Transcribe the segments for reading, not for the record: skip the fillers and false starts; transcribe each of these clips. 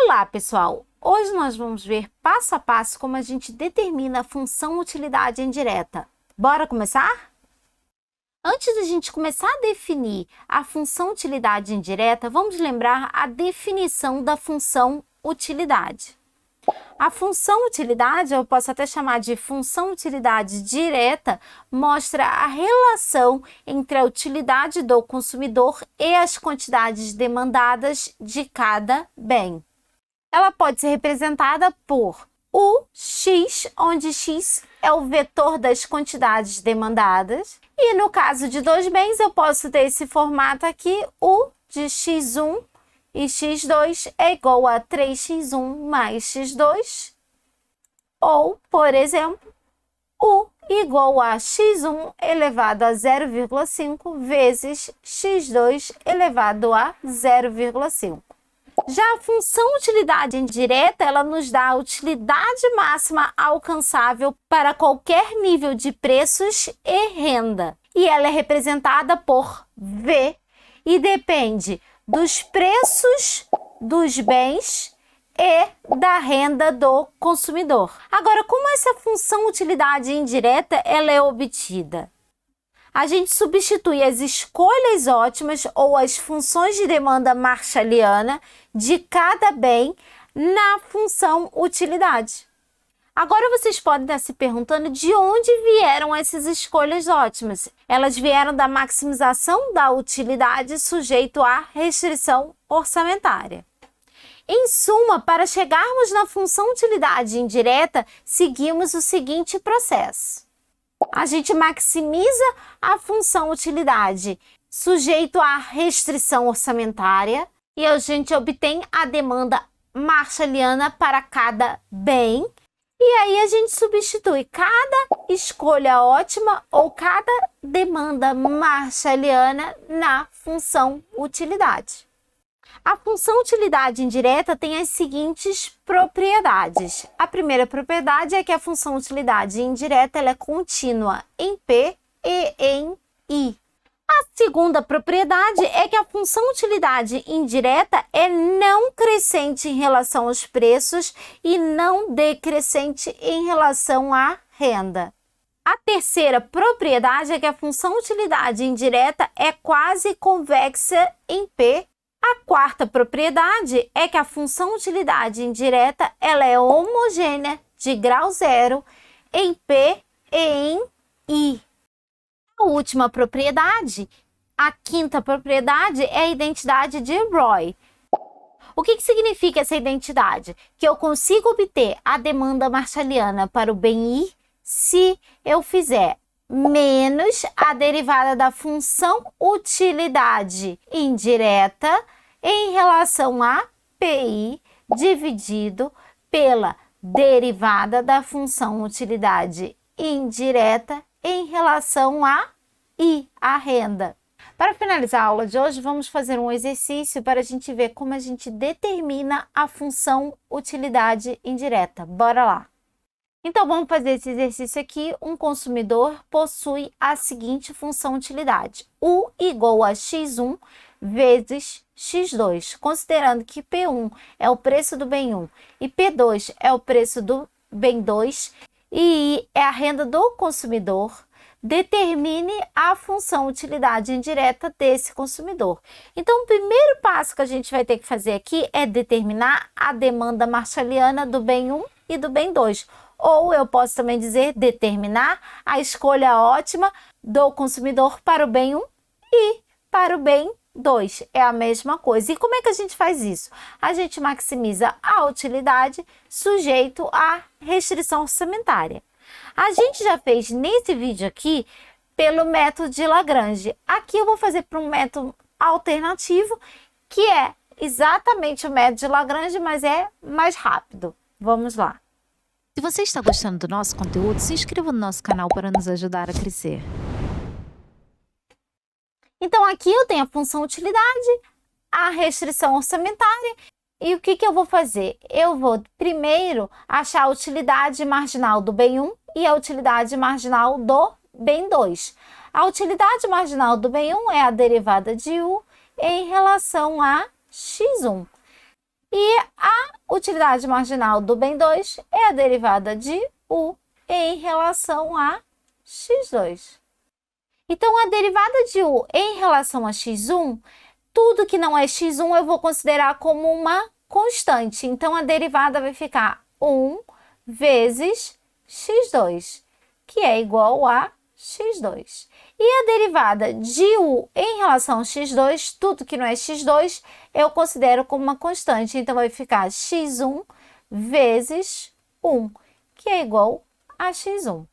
Olá, pessoal! Hoje nós vamos ver passo a passo como a gente determina a função utilidade indireta. Bora começar? Antes de a gente começar a definir a função utilidade indireta, vamos lembrar a definição da função utilidade. A função utilidade, eu posso até chamar de função utilidade direta, mostra a relação entre a utilidade do consumidor e as quantidades demandadas de cada bem. Ela pode ser representada por o x, onde x é o vetor das quantidades demandadas. E no caso de dois bens, eu posso ter esse formato aqui, o de x1 e x2 é igual a 3x1 mais x2. Ou, por exemplo, u igual a x1 elevado a 0,5 vezes x2 elevado a 0,5. Já a função utilidade indireta, ela nos dá a utilidade máxima alcançável para qualquer nível de preços e renda. E ela é representada por V e depende dos preços dos bens e da renda do consumidor. Agora, como essa função utilidade indireta ela é obtida? A gente substitui as escolhas ótimas ou as funções de demanda marshalliana de cada bem na função utilidade. Agora vocês podem estar se perguntando de onde vieram essas escolhas ótimas. Elas vieram da maximização da utilidade sujeito à restrição orçamentária. Em suma, para chegarmos na função utilidade indireta, seguimos o seguinte processo. A gente maximiza a função utilidade sujeito à restrição orçamentária e a gente obtém a demanda marshalliana para cada bem. E aí a gente substitui cada escolha ótima ou cada demanda marshalliana na função utilidade. A função utilidade indireta tem as seguintes propriedades. A primeira propriedade é que a função utilidade indireta ela é contínua em P e em I. A segunda propriedade é que a função utilidade indireta é não crescente em relação aos preços e não decrescente em relação à renda. A terceira propriedade é que a função utilidade indireta é quase convexa em P. A quarta propriedade é que a função utilidade indireta ela é homogênea de grau zero em P e em I. A última propriedade, a quinta propriedade, é a identidade de Roy. O que significa essa identidade? Que eu consigo obter a demanda marshalliana para o bem I se eu fizer menos a derivada da função utilidade indireta em relação a PI dividido pela derivada da função utilidade indireta em relação a I, a renda. Para finalizar a aula de hoje, vamos fazer um exercício para a gente ver como a gente determina a função utilidade indireta. Bora lá! Então, vamos fazer esse exercício aqui. Um consumidor possui a seguinte função utilidade. U igual a x1 vezes x2, considerando que P1 é o preço do bem 1 e P2 é o preço do bem 2 e I é a renda do consumidor, determine a função utilidade indireta desse consumidor. Então, o primeiro passo que a gente vai ter que fazer aqui é determinar a demanda marshalliana do bem 1 e do bem 2. Ou eu posso também dizer determinar a escolha ótima do consumidor para o bem 1 e para o bem 2. É a mesma coisa. E como é que a gente faz isso? A gente maximiza a utilidade sujeito à restrição orçamentária. A gente já fez nesse vídeo aqui pelo método de Lagrange. Aqui eu vou fazer para um método alternativo, que é exatamente o método de Lagrange, mas é mais rápido. Vamos lá. Se você está gostando do nosso conteúdo, se inscreva no nosso canal para nos ajudar a crescer. Então, aqui eu tenho a função utilidade, a restrição orçamentária. E o que eu vou fazer? Eu vou primeiro achar a utilidade marginal do bem 1 e a utilidade marginal do bem 2. A utilidade marginal do bem 1 é a derivada de U em relação a x1. E a utilidade marginal do bem 2 é a derivada de u em relação a x2. Então, a derivada de u em relação a x1, tudo que não é x1 eu vou considerar como uma constante. Então, a derivada vai ficar 1 vezes x2, que é igual a x2. E a derivada de u em relação a x2, tudo que não é x2, eu considero como uma constante. Então, vai ficar x1 vezes 1, que é igual a x1.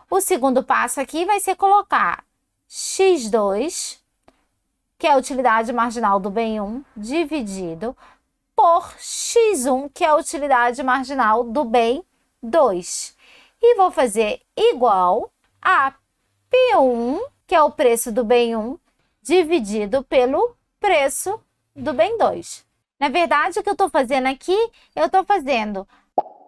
O segundo passo aqui vai ser colocar x2, que é a utilidade marginal do bem 1, dividido por x1, que é a utilidade marginal do bem 2. E vou fazer igual a P1, que é o preço do bem 1, dividido pelo preço do bem 2. Na verdade, o que eu estou fazendo aqui, eu estou fazendo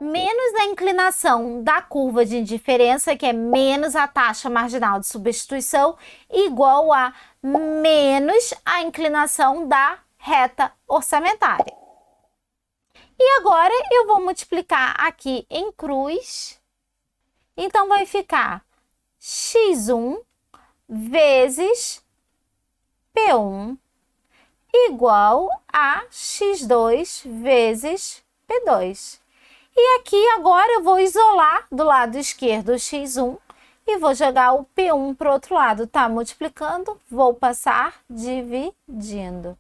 menos a inclinação da curva de indiferença, que é menos a taxa marginal de substituição, igual a menos a inclinação da reta orçamentária. E agora eu vou multiplicar aqui em cruz. Então, vai ficar x1 vezes P1 igual a x2 vezes P2. E aqui agora eu vou isolar do lado esquerdo o x1 e vou jogar o P1 para o outro lado, tá? Multiplicando, vou passar dividindo.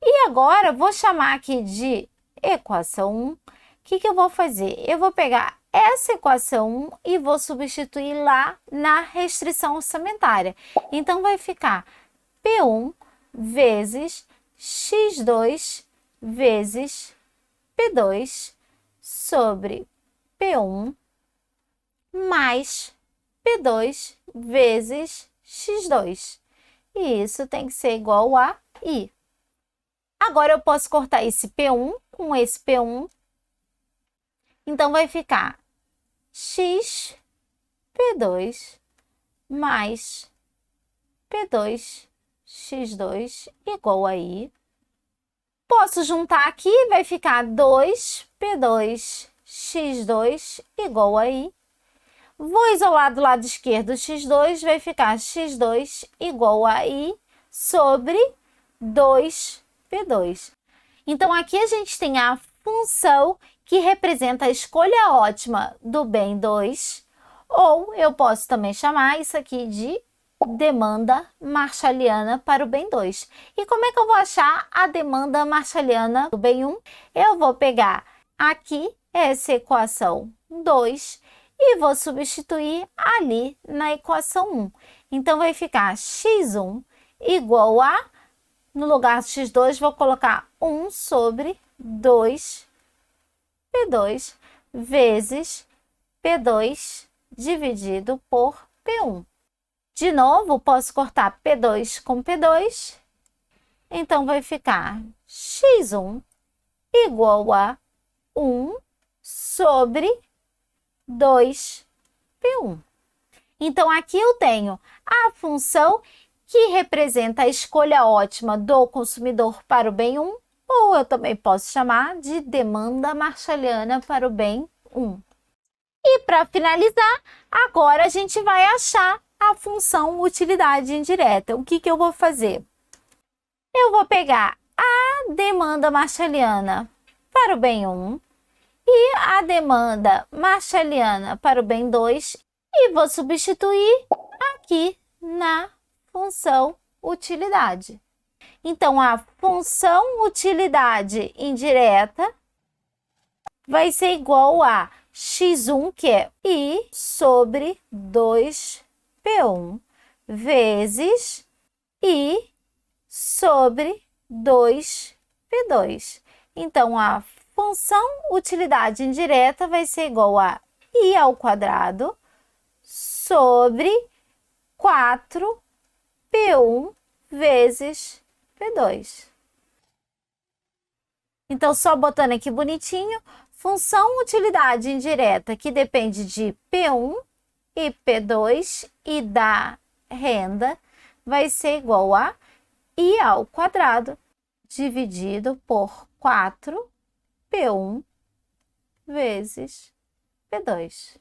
E agora vou chamar aqui de equação 1. O que eu vou fazer? Eu vou pegar essa equação 1 e vou substituir lá na restrição orçamentária. Então, vai ficar P1 vezes x2 vezes P2 sobre P1 mais P2 vezes x2. E isso tem que ser igual a I. Agora, eu posso cortar esse P1 com esse P1. Então, vai ficar x P2 mais P2 x2 igual a I. Posso juntar aqui, vai ficar 2P2 x2 igual a I. Vou isolar do lado esquerdo x2, vai ficar x2 igual a I sobre 2P2. Então, aqui a gente tem a função que representa a escolha ótima do bem 2, ou eu posso também chamar isso aqui de demanda marshalliana para o bem 2. E como é que eu vou achar a demanda marshalliana do bem 1? Eu vou pegar aqui essa equação 2 e vou substituir ali na equação 1. Então, vai ficar x1 igual a, no lugar de x2, vou colocar 1 sobre 2P2 vezes P2 dividido por P1. De novo, posso cortar P2 com P2. Então, vai ficar x1 igual a 1 sobre 2P1. Então, aqui eu tenho a função que representa a escolha ótima do consumidor para o bem 1, ou eu também posso chamar de demanda marshalliana para o bem 1. E para finalizar, agora a gente vai achar a função utilidade indireta. O que eu vou fazer? Eu vou pegar a demanda marshalliana para o bem 1 e a demanda marshalliana para o bem 2 e vou substituir aqui na função utilidade. Então, a função utilidade indireta vai ser igual a x1, que é I sobre 2P1, vezes I sobre 2P2. Então, a função utilidade indireta vai ser igual a I ao quadrado sobre 4P1 vezes P2. Então, só botando aqui bonitinho, função utilidade indireta que depende de P1 e P2 e da renda vai ser igual a I ao quadrado dividido por 4P1 vezes P2.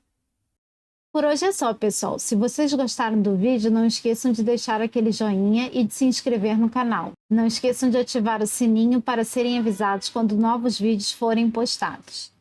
Por hoje é só, pessoal. Se vocês gostaram do vídeo, não esqueçam de deixar aquele joinha e de se inscrever no canal. Não esqueçam de ativar o sininho para serem avisados quando novos vídeos forem postados.